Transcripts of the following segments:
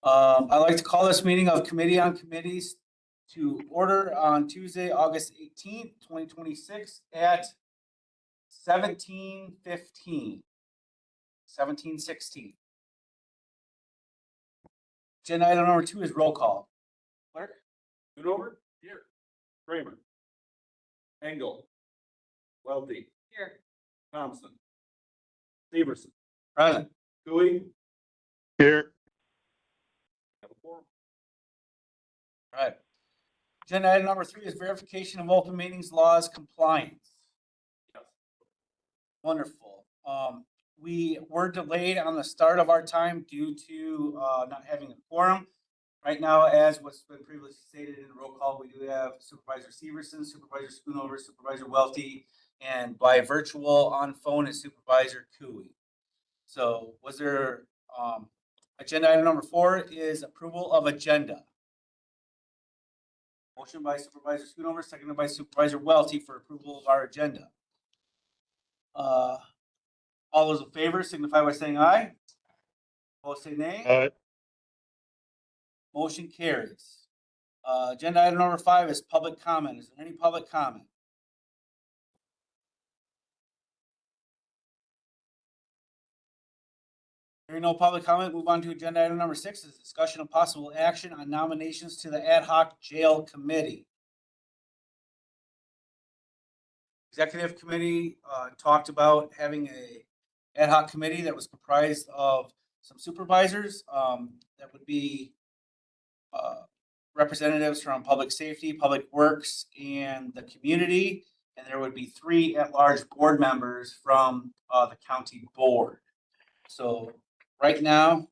I'd like to call this meeting of Committee on Committees to order on Tuesday, August 18th, 2026 at 17:15, 17:16. Agenda item number 2 is roll call. Clerk? Schoonover? Here. Kramer? Engel? Welty? Here. Thompson? Severson? Present. Cooey? Here. Have a quorum. All right. Agenda item number 3 is verification of open meetings laws compliance. Yes. Wonderful. We were delayed on the start of our time due to not having a quorum. Right now, as what's been previously stated in the roll call, we do have Supervisor Severson, Supervisor Schoonover, Supervisor Welty, and by virtual on phone is Supervisor Cooey. So was there, agenda item number 4 is approval of agenda. Motion by Supervisor Schoonover, seconded by Supervisor Welty for approval of our agenda. All those in favor signify by saying aye. Opposed, say nay. Motion carries. Agenda item number 5 is public comment. Is there any public comment? Hearing no public comment, move on to agenda item number 6 is discussion of possible action on nominations to the ad hoc jail committee. Executive committee talked about having a ad hoc committee that was comprised of some supervisors that would be representatives from public safety, public works, and the community. And there would be 3 at-large board members from the county board. So right now,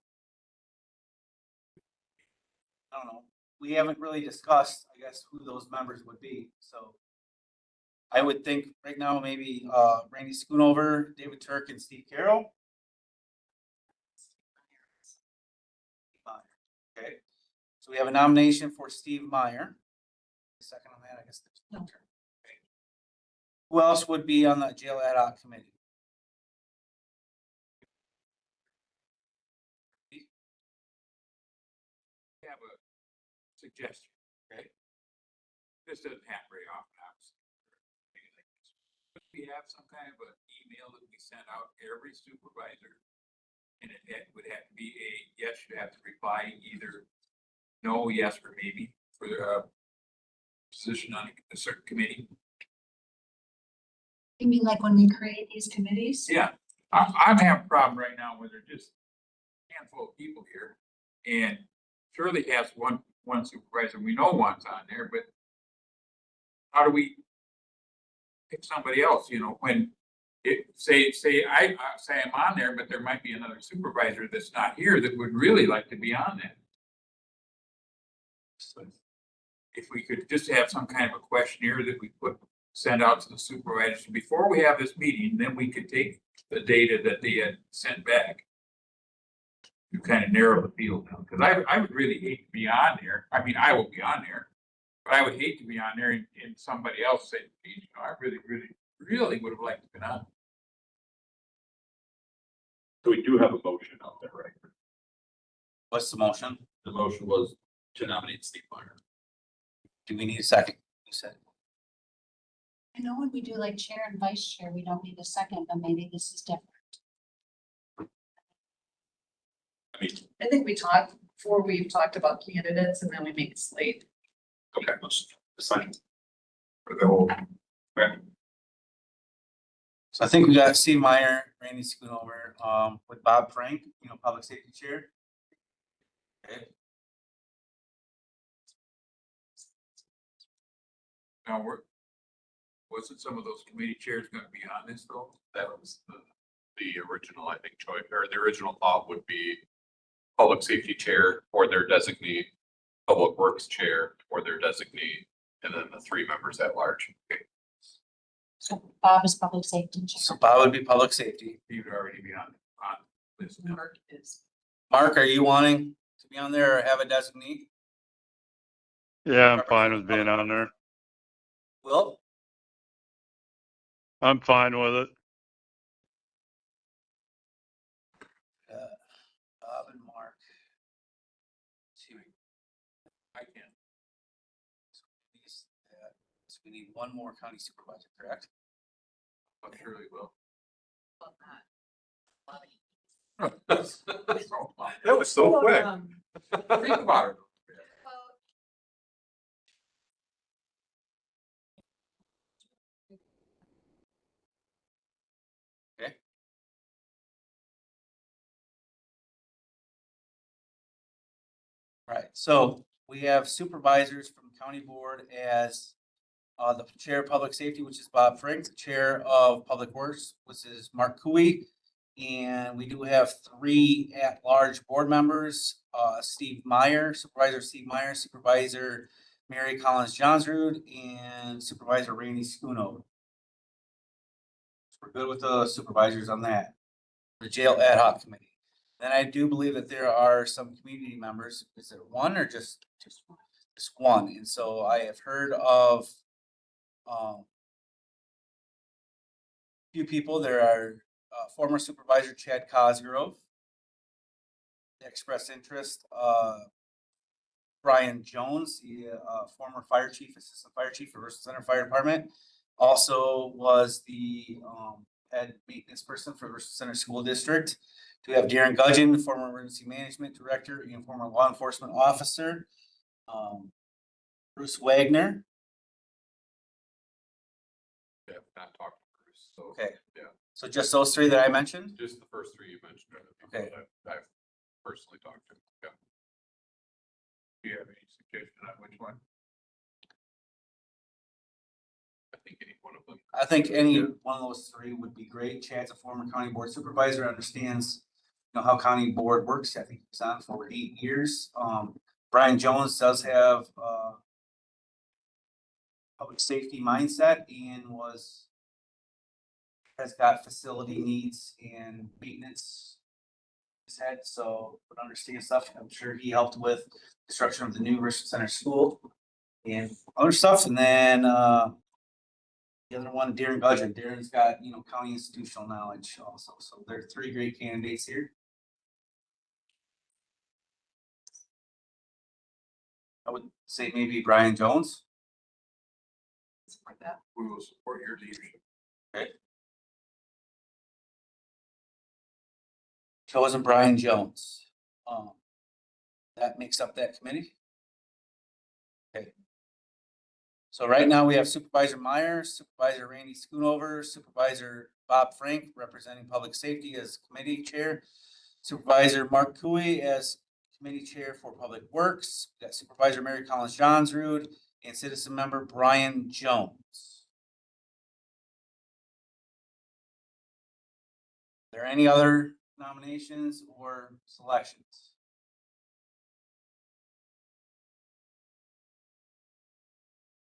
I don't know, we haven't really discussed, I guess, who those members would be. So I would think right now, maybe Randy Schoonover, David Turk, and Steve Carroll. Okay. So we have a nomination for Steve Meyer. Second on that, I guess. Okay. Who else would be on the jail ad hoc committee? I have a suggestion. Okay. This doesn't happen very often, obviously. But we have some kind of an email that we send out every supervisor. And it would have to be a yes, you have to reply either no, yes, or maybe for the position on a certain committee. You mean like when we create these committees? Yeah, I'm having a problem right now where there's just a handful of people here. And Shirley has one supervisor, we know one's on there, but how do we pick somebody else, you know, when it say I'm on there, but there might be another supervisor that's not here that would really like to be on that. So if we could just have some kind of a questionnaire that we send out to the supervisors before we have this meeting, then we could take the data that they had sent back to kind of narrow the field down. Because I would really hate to be on there. I mean, I will be on there, but I would hate to be on there and somebody else say, you know, I really would have liked to be on. So we do have a motion out there, right? What's the motion? The motion was to nominate Steve Meyer. Do we need a second? You said. I know when we do like chair and vice chair, we don't need a second, but maybe this is different. I mean, I think we talked before, we've talked about candidates and then we make a slate. okay, let's assign For the whole, So I think we got Steve Meyer, Randy Schoonover, with Bob Frank, you know, public safety chair. Okay. now wasn't some of those committee chairs gonna be on this though? That was the original, I think, choice, or the original thought would be public safety chair or their designee, public works chair or their designee, and then the 3 members at large. Okay. So Bob is public safety. So Bob would be public safety. He would already be on this. Mark is. Mark, are you wanting to be on there or have a designee? Yeah, I'm fine with being on there. Will? I'm fine with it. Bob and Mark. I can. So we need one more county supervisor, correct? I'm sure they will. That was so quick. Think about it. Right, so we have supervisors from county board as the chair of public safety, which is Bob Frank, the chair of public works, which is Mark Cooey. And we do have three at-large board members, Steve Meyer, Supervisor Steve Meyer, Supervisor Mary Collins Johnsrud, and Supervisor Randy Schoonover. So we're good with the supervisors on that. The jail ad hoc committee. Then I do believe that there are some community members. Is it one or just one? Just one. And so I have heard of few people. There are former Supervisor Chad Cosgrove expressed interest. Brian Jones, the former fire chief, assistant fire chief for Richland Center Fire Department, also was the head maintenance person for Richland Center School District. We have Darren Gudgeon, former emergency management director and former law enforcement officer. Bruce Wagner. Yeah, not talked to Bruce, so. Okay. Yeah, So just those three that I mentioned? just the first three you mentioned. are the people Okay. that I've personally talked to. Yeah. Do you have any suggestion on which one? I think any one of them. I think any one of those three would be great. Chad's a former county board supervisor, understands, you know, how county board works. I think he's on for 8 years. Brian Jones does have, public safety mindset and has got facility needs and maintenance in his head, so would understand stuff. I'm sure he helped with construction of the new Richland Center School and other stuff. And then, the other one, Darren Gudgeon. Darren's got, you know, county institutional knowledge also. So there are three great candidates here. I would say maybe Brian Jones. Support that. We will support your leadership. Chosen Brian Jones. That makes up that committee. Okay. So right now we have Supervisor Myers, Supervisor Randy Schoonover, Supervisor Bob Frank representing public safety as committee chair, Supervisor Mark Cooey as committee chair for public works. We got Supervisor Mary Collins Johnsrud and citizen member Brian Jones. Are there any other nominations or selections?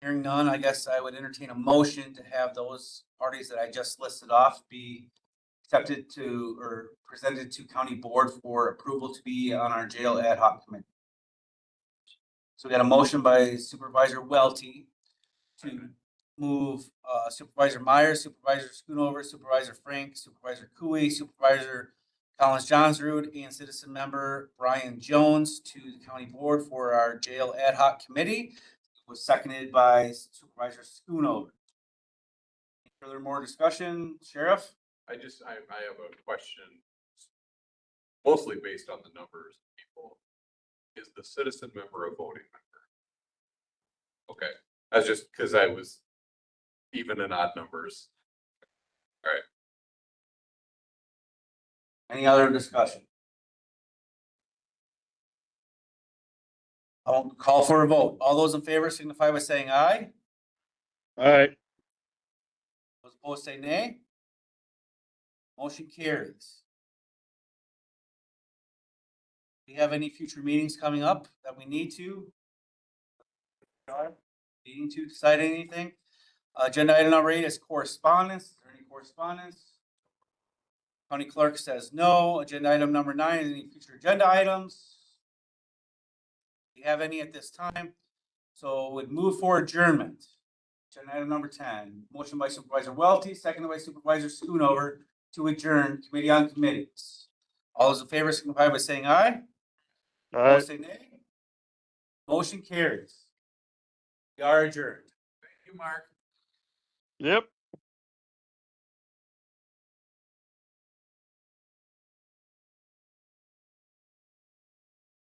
Hearing none, I guess I would entertain a motion to have those parties that I just listed off be accepted to or presented to county board for approval to be on our jail ad hoc committee. So we got a motion by Supervisor Welty to move Supervisor Myers, Supervisor Schoonover, Supervisor Frank, Supervisor Cooey, Supervisor Collins Johnsrud, and citizen member Brian Jones to the county board for our jail ad hoc committee. It was seconded by Supervisor Schoonover. Further more discussion, Sheriff? I have a question. Mostly based on the numbers of people. Is the citizen member a voting member? Okay, that's just because I was even in odd numbers. All right. Any other discussion? I won't call for a vote. All those in favor signify by saying aye. All right. Those opposed say nay. Motion carries. Do you have any future meetings coming up that we need to? Needing to decide anything? Agenda item number 8 is correspondence. Is there any correspondence? County clerk says no. Agenda item number 9 is any future agenda items? Do you have any at this time? So would move for adjournment. Agenda item number 10, motion by Supervisor Welty, seconded by Supervisor Schoonover to adjourn committee on committees. All those in favor signify by saying aye. All right. Opposed say nay. Motion carries. We are adjourned. Thank you, Mark. Yep.